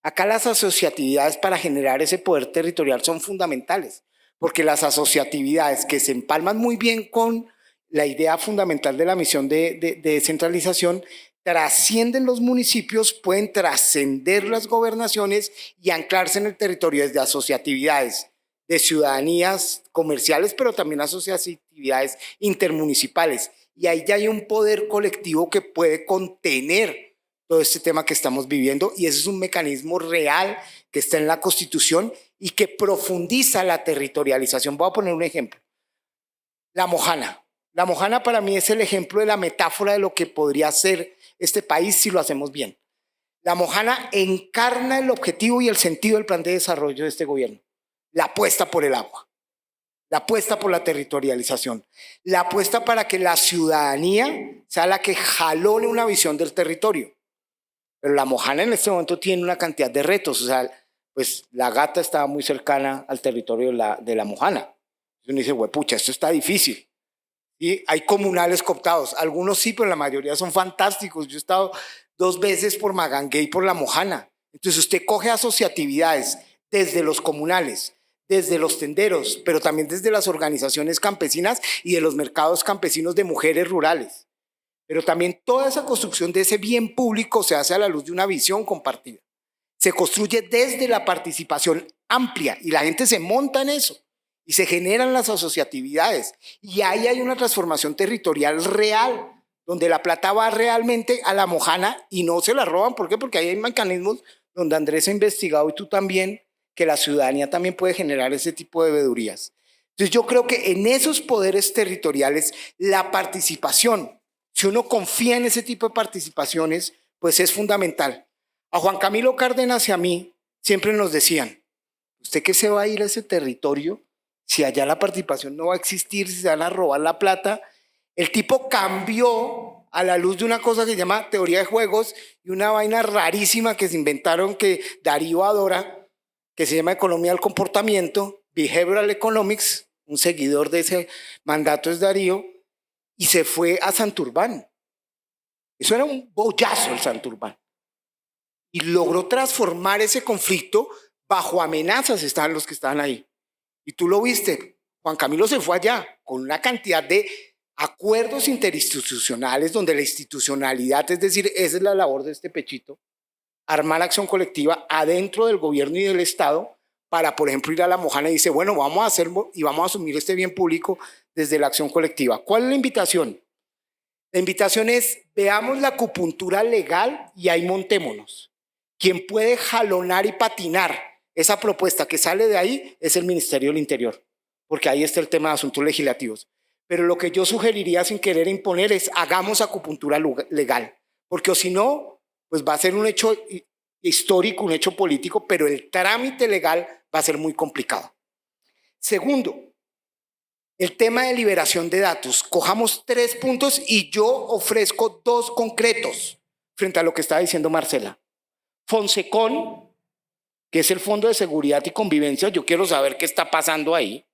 Acá las asociatividades para generar ese poder territorial son fundamentales, porque las asociatividades que se empalman muy bien con la idea fundamental de la misión de descentralización trascienden los municipios, pueden trascender las gobernaciones y anclarse en el territorio desde asociatividades de ciudadanías comerciales, pero también asociatividades intermunicipales. Y ahí ya hay un poder colectivo que puede contener todo este tema que estamos viviendo, y ese es un mecanismo real que está en la Constitución y que profundiza la territorialización. Voy a poner un ejemplo. La Mojana. La Mojana para mí es el ejemplo de la metáfora de lo que podría ser este país si lo hacemos bien. La Mojana encarna el objetivo y el sentido del plan de desarrollo de este gobierno. La apuesta por el agua, la apuesta por la territorialización, la apuesta para que la ciudadanía sea la que jalone una visión del territorio. Pero la Mojana en este momento tiene una cantidad de retos. O sea, pues la Gata estaba muy cercana al territorio de la Mojana. Uno dice, huepucha, esto está difícil. Y hay comunales cooptados. Algunos sí, pero la mayoría son fantásticos. Yo he estado 2 veces por Magangué y por la Mojana. Entonces usted coge asociatividades desde los comunales, desde los tenderos, pero también desde las organizaciones campesinas y de los mercados campesinos de mujeres rurales. Pero también toda esa construcción de ese bien público se hace a la luz de una visión compartida. Se construye desde la participación amplia y la gente se monta en eso y se generan las asociatividades. Y ahí hay una transformación territorial real, donde la plata va realmente a la Mojana y no se la roban. ¿Por qué? Porque ahí hay mecanismos donde Andrés ha investigado y tú también, que la ciudadanía también puede generar ese tipo de veedurías. Entonces yo creo que en esos poderes territoriales la participación, si uno confía en ese tipo de participaciones, pues es fundamental. A Juan Camilo Cárdenas y a mí siempre nos decían, ¿usted qué se va a ir a ese territorio si allá la participación no va a existir, si se van a robar la plata? El tipo cambió a la luz de una cosa que se llama teoría de juegos y una vaina rarísima que se inventaron que Darío adora, que se llama economía del comportamiento, Behavioral Economics, un seguidor de ese mandato es Darío, y se fue a Santurbán. Eso era un bollazo el Santurbán. Y logró transformar ese conflicto bajo amenazas, estaban los que estaban ahí. Y tú lo viste, Juan Camilo se fue allá con una cantidad de acuerdos interinstitucionales donde la institucionalidad, es decir, esa es la labor de este pechito, armar acción colectiva adentro del gobierno y del Estado para, por ejemplo, ir a la Mojana y dice, bueno, vamos a hacerlo y vamos a asumir este bien público desde la acción colectiva. ¿Cuál es la invitación? La invitación es, veamos la acupuntura legal y ahí montémonos. Quien puede jalonar y patinar esa propuesta que sale de ahí es el Ministerio del Interior, porque ahí está el tema de asuntos legislativos. Pero lo que yo sugeriría sin querer imponer es hagamos acupuntura legal, porque o si no, pues va a ser un hecho histórico, un hecho político, pero el trámite legal va a ser muy complicado. Segundo, el tema de liberación de datos. Cojamos 3 puntos y yo ofrezco 2 concretos frente a lo que estaba diciendo Marcela. Fonsecon, que es el Fondo de Seguridad y Convivencia, yo quiero saber qué está pasando ahí.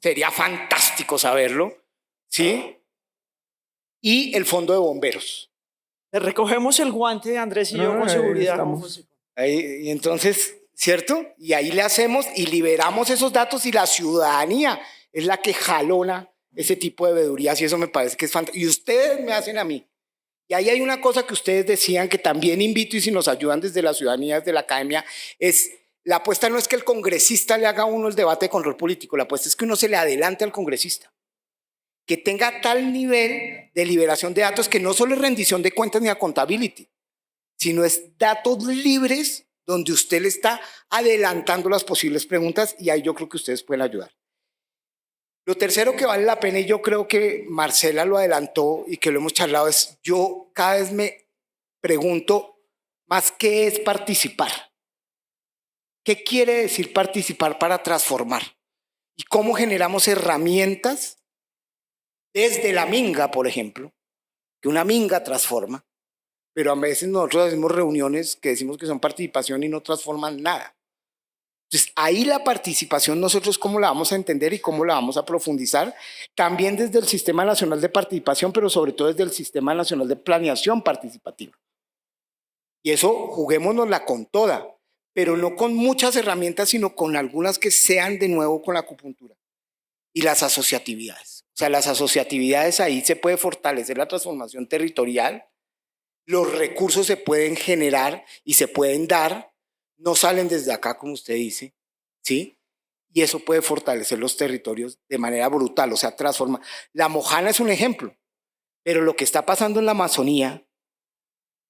Sería fantástico saberlo, ¿sí? Y el Fondo de Bomberos. Le recogemos el guante, Andrés y yo, con seguridad. Ahí, y entonces, ¿cierto? Y ahí le hacemos y liberamos esos datos y la ciudadanía es la que jalona ese tipo de veedurías y eso me parece que es fantástico. Y ustedes me hacen a mí. Y ahí hay una cosa que ustedes decían que también invito y si nos ayudan desde la ciudadanía, desde la academia, es la apuesta no es que el congresista le haga a uno el debate de control político, la apuesta es que uno se le adelante al congresista. Que tenga tal nivel de liberación de datos que no solo es rendición de cuentas ni accountability, sino es datos libres donde usted le está adelantando las posibles preguntas y ahí yo creo que ustedes pueden ayudar. Lo tercero que vale la pena, y yo creo que Marcela lo adelantó y que lo hemos charlado, es yo cada vez me pregunto más qué es participar. ¿Qué quiere decir participar para transformar? ¿Y cómo generamos herramientas desde la minga, por ejemplo? Que una minga transforma, pero a veces nosotros hacemos reuniones que decimos que son participación y no transforman nada. Entonces, ahí la participación nosotros cómo la vamos a entender y cómo la vamos a profundizar, también desde el Sistema Nacional de Participación, pero sobre todo desde el Sistema Nacional de Planeación Participativa. Y eso juguémonosla con toda, pero no con muchas herramientas, sino con algunas que sean de nuevo con la acupuntura. Y las asociatividades. O sea, las asociatividades ahí se puede fortalecer la transformación territorial, los recursos se pueden generar y se pueden dar, no salen desde acá, como usted dice, ¿sí? Y eso puede fortalecer los territorios de manera brutal, o sea, transforma. La Mojana es un ejemplo, pero lo que está pasando en la Amazonía,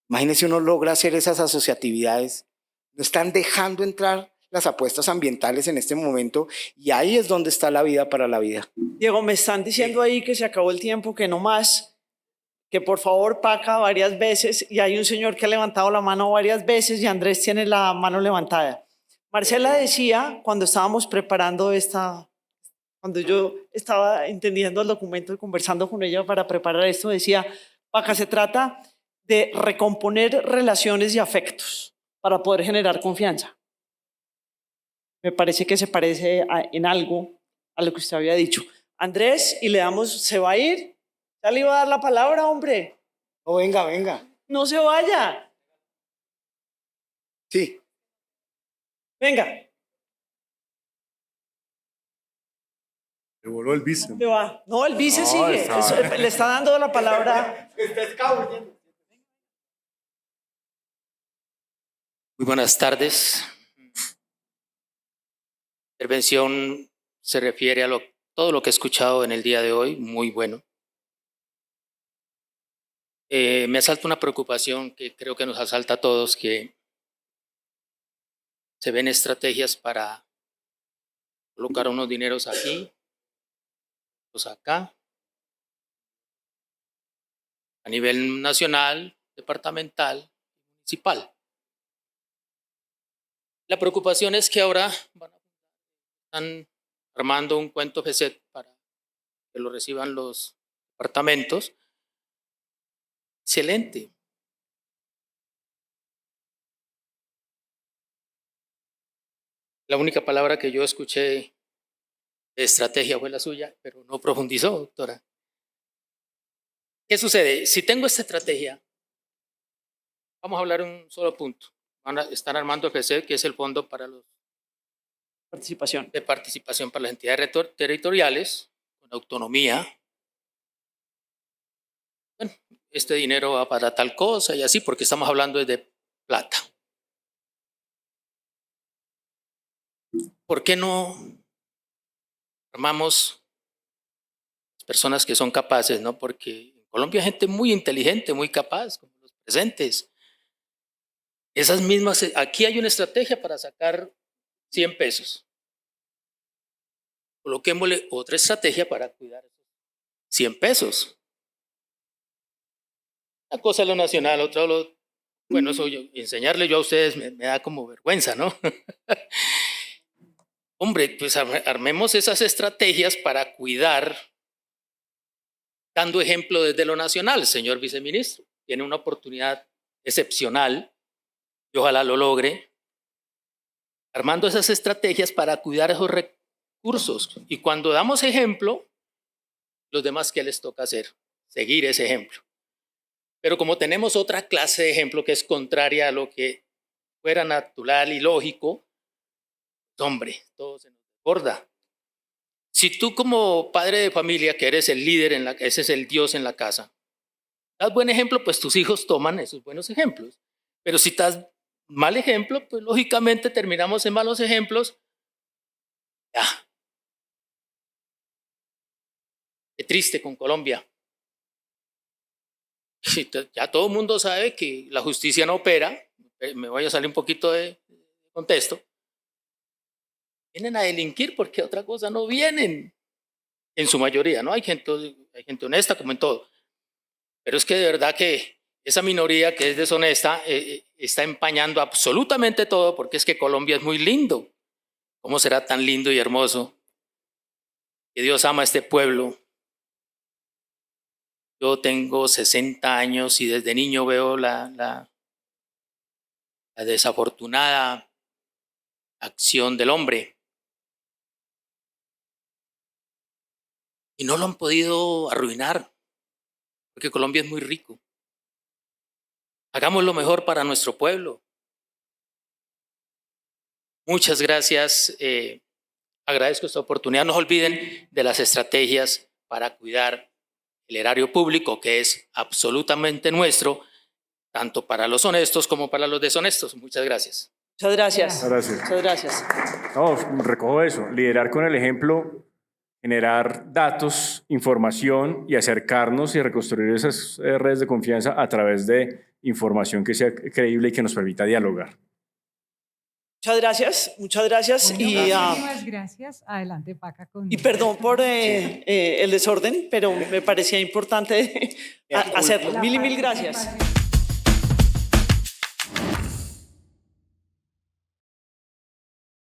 imagínense uno logra hacer esas asociatividades, no están dejando entrar las apuestas ambientales en este momento y ahí es donde está la vida para la vida. Diego, me están diciendo ahí que se acabó el tiempo, que no más, que por favor Paca varias veces, y hay un señor que ha levantado la mano varias veces y Andrés tiene la mano levantada. Marcela decía, cuando estábamos preparando cuando yo estaba entendiendo el documento y conversando con ella para preparar esto, decía, Paca, se trata de recomponer relaciones y afectos para poder generar confianza. Me parece que se parece en algo a lo que usted había dicho. Andrés, y le damos, ¿se va a ir? Ya le iba a dar la palabra, hombre. Oh, venga, venga. No se vaya. Sí. Venga. Le voló el vice. Se va. No, el vice sigue. Le está dando la palabra. Muy buenas tardes. La intervención se refiere a todo lo que he escuchado en el día de hoy, muy bueno. Me asalta una preocupación que creo que nos asalta a todos, que se ven estrategias para colocar unos dineros aquí, otros acá, a nivel nacional, departamental, municipal. La preocupación es que ahora están armando un cuento FESET para que lo reciban los departamentos. Excelente. La única palabra que yo escuché estrategia fue la suya, pero no profundizó, doctora. ¿Qué sucede? Si tengo esta estrategia, vamos a hablar de un solo punto. Están armando el FECED, que es el Fondo para los Participación. de Participación para las Entidades Territoriales, con autonomía. Bueno, este dinero va para tal cosa y así, porque estamos hablando de plata. ¿Por qué no armamos personas que son capaces, no? Porque en Colombia hay gente muy inteligente, muy capaz, como los presentes. Esas mismas, aquí hay una estrategia para sacar 100 pesos. Coloquémosle otra estrategia para cuidar 100 pesos. Una cosa es lo nacional, otra lo... Bueno, eso enseñarle yo a ustedes me da como vergüenza, ¿no? Hombre, pues armemos esas estrategias para cuidar, dando ejemplo desde lo nacional, señor viceministro. Tiene una oportunidad excepcional y ojalá lo logre, armando esas estrategias para cuidar esos recursos. Y cuando damos ejemplo, los demás, ¿qué les toca hacer? Seguir ese ejemplo. Pero como tenemos otra clase de ejemplo que es contraria a lo que fuera natural y lógico, hombre, todo se nos desborda. Si tú como padre de familia, que eres el líder, ese es el Dios en la casa, das buen ejemplo, pues tus hijos toman esos buenos ejemplos. Pero si das mal ejemplo, pues lógicamente terminamos en malos ejemplos. Ya. Qué triste con Colombia. Ya todo el mundo sabe que la justicia no opera. Me voy a salir un poquito de contexto. Vienen a delinquir porque otra cosa no vienen. En su mayoría, ¿no? Hay gente honesta como en todo. Pero es que de verdad que esa minoría que es deshonesta está empañando absolutamente todo, porque es que Colombia es muy lindo. ¿Cómo será tan lindo y hermoso? Que Dios ama a este pueblo. Yo tengo 60 años y desde niño veo la desafortunada acción del hombre. Y no lo han podido arruinar, porque Colombia es muy rico. Hagamos lo mejor para nuestro pueblo. Muchas gracias. Agradezco esta oportunidad. No olviden de las estrategias para cuidar el erario público, que es absolutamente nuestro, tanto para los honestos como para los deshonestos. Muchas gracias. Muchas gracias. Gracias. Muchas gracias. No, recojo eso, liderar con el ejemplo, generar datos, información y acercarnos y reconstruir esas redes de confianza a través de información que sea creíble y que nos permita dialogar. Muchas gracias, muchas gracias. Bueno, Y, muchísimas gracias. Adelante, Paca. y perdón por el desorden, pero me parecía importante hacerlo. Mil y mil gracias.